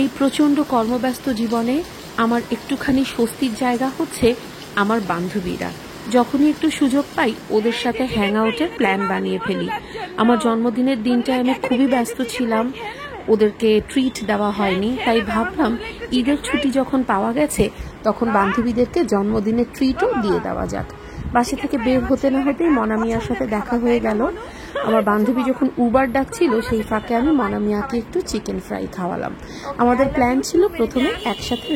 এই প্রচণ্ড কর্মব্যস্ত জীবনে আমার একটুখানি স্বস্তির জায়গা হচ্ছে আমার বান্ধবীরা। যখনই একটু সুযোগ পাই ওদের সাথে হ্যাং আউটের প্ল্যান বানিয়ে ফেলি। আমার জন্মদিনের দিনটায় আমি খুবই ব্যস্ত ছিলাম, ওদেরকে ট্রিট দেওয়া হয়নি, তাই ভাবলাম ঈদের ছুটি যখন পাওয়া গেছে তখন বান্ধবীদেরকে জন্মদিনের ট্রিটও দিয়ে দেওয়া যাক। বাসা থেকে বের হতে না হতেই মনামিয়ার সাথে দেখা হয়ে গেল। আমার বান্ধবী যখন উবার ডাকছিল সেই ফাঁকে আমি মনামিয়াকে একটু চিকেন ফ্রাই খাওয়ালাম। আমাদের প্ল্যান ছিল প্রথমে একসাথে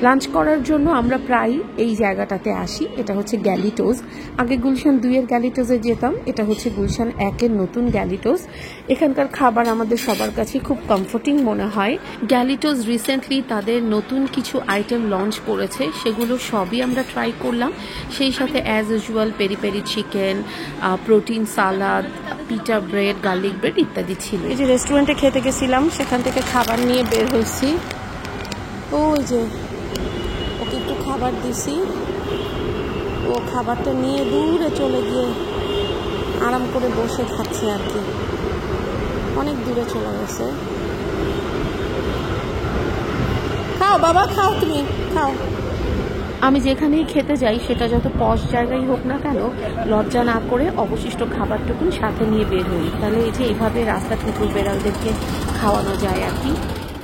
লাঞ্চ করার জন্য আমরা প্রায় এই জায়গাটাতে আসি। এটা হচ্ছে গ্যালিটোস। আগে গুলশান 2-এর গ্যালিটোসে যেতাম, এটা হচ্ছে গুলশান 1-এর নতুন গ্যালিটোস। এখানকার খাবার আমাদের সবার কাছে খুব কমফোর্টিং মনে হয়। গ্যালিটোস রিসেন্টলি তাদের নতুন কিছু আইটেম লঞ্চ করেছে, সেগুলো সবই আমরা ট্রাই করলাম। সেই সাথে as usual peri peri chicken, protein salad, pita bread, garlic bread ইত্যাদি ছিল। এই যে রেস্টুরেন্টে খেতে গেছিলাম, সেখান থেকে খাবার নিয়ে বের হয়েছি। ওই যে ওকে একটু খাবার দিছি, ও খাবারটা নিয়ে দূরে চলে গিয়ে আরাম করে বসে খাচ্ছে আর কি, অনেক দূরে চলে গেছে। খাও বাবা, খাও, তুমি খাও। আমি যেখানেই খেতে যাই সেটা যত পশ জায়গায় হোক না কেন, লজ্জা না করে অবশিষ্ট খাবারটুকুন সাথে নিয়ে বের হই, তাহলে এই যে এইভাবে রাস্তা কুকুর বেড়ালদেরকে খাওয়ানো যায় আর কি।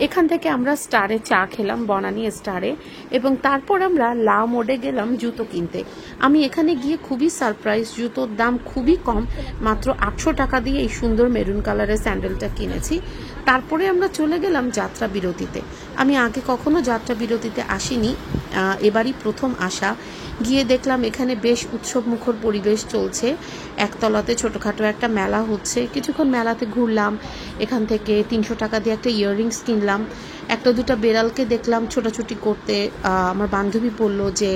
এখান থেকে আমরা স্টারে চা খেলাম, বনানী স্টারে, এবং তারপর আমরা লা মোডে গেলাম জুতো কিনতে। আমি এখানে গিয়ে খুবই সারপ্রাইজ, জুতোর দাম খুবই কম, মাত্র 800 টাকা দিয়ে এই সুন্দর মেরুন কালারের স্যান্ডেলটা কিনেছি। তারপরে আমরা চলে গেলাম যাত্রা বিরতিতে। আমি আগে কখনো যাত্রা বিরতিতে আসিনি, এবারই প্রথম আসা। গিয়ে দেখলাম এখানে বেশ উৎসবমুখর পরিবেশ চলছে, একতলাতে ছোটোখাটো একটা মেলা হচ্ছে। কিছুক্ষণ মেলাতে ঘুরলাম, এখান থেকে 300 টাকা দিয়ে একটা ইয়াররিংস কিনলাম। একটা দুটা বেড়ালকে দেখলাম ছোটাছুটি করতে। আমার বান্ধবী বলল যে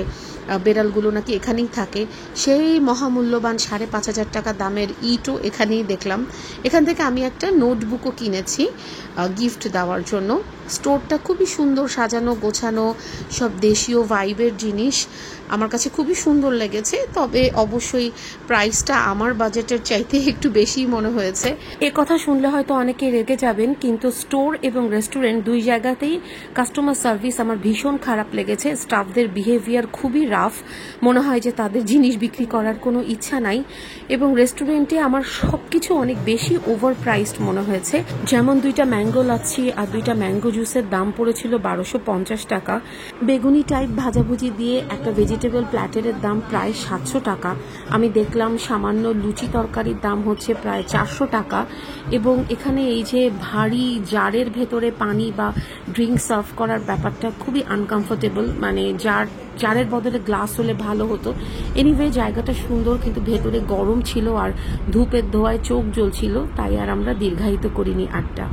বেড়ালগুলো নাকি এখানেই থাকে। সেই মহামূল্যবান 5,500 টাকা দামের ইটও এখানেই দেখলাম। এখান থেকে আমি একটা নোটবুকও কিনেছি গিফট দেওয়ার জন্য। স্টোরটা খুবই সুন্দর, সাজানো গোছানো, সব দেশীয় ভাইবের জিনিস আমার কাছে খুবই সুন্দর লেগেছে। তবে অবশ্যই প্রাইসটা আমার বাজেটের চাইতে একটু বেশি মনে হয়েছে। এ কথা শুনলে হয়তো অনেকে রেগে যাবেন, কিন্তু স্টোর এবং রেস্টুরেন্ট দুই জায়গাতেই কাস্টমার সার্ভিস আমার ভীষণ খারাপ লেগেছে। স্টাফদের বিহেভিয়ার খুবই রাফ, মনে হয় যে তাদের জিনিস বিক্রি করার কোনো ইচ্ছা নাই। এবং রেস্টুরেন্টে আমার সব কিছু অনেক বেশি ওভার প্রাইসড মনে হয়েছে। যেমন 2টা ম্যাঙ্গো লাচ্ছি আর 2টা ম্যাঙ্গো জুসের দাম পড়েছিল 1250 টাকা। বেগুনি টাইপ ভাজাভুজি দিয়ে একটা ভেজিটেবল প্ল্যাটারের দাম প্রায় 700 টাকা। আমি দেখলাম সামান্য লুচি তরকারির দাম হচ্ছে প্রায় 400 টাকা। এবং এখানে এই যে ভারী জারের ভেতরে পানি বা ড্রিঙ্ক সার্ভ করার ব্যাপারটা খুবই আনকমফোর্টেবল, মানে জারের বদলে গ্লাস হলে ভালো হতো। এনিওয়ে জায়গাটা সুন্দর, কিন্তু ভেতরে গরম ছিল আর ধূপের ধোঁয়ায় চোখ জ্বলছিল, তাই আর আমরা দীর্ঘায়িত করিনি আড্ডা।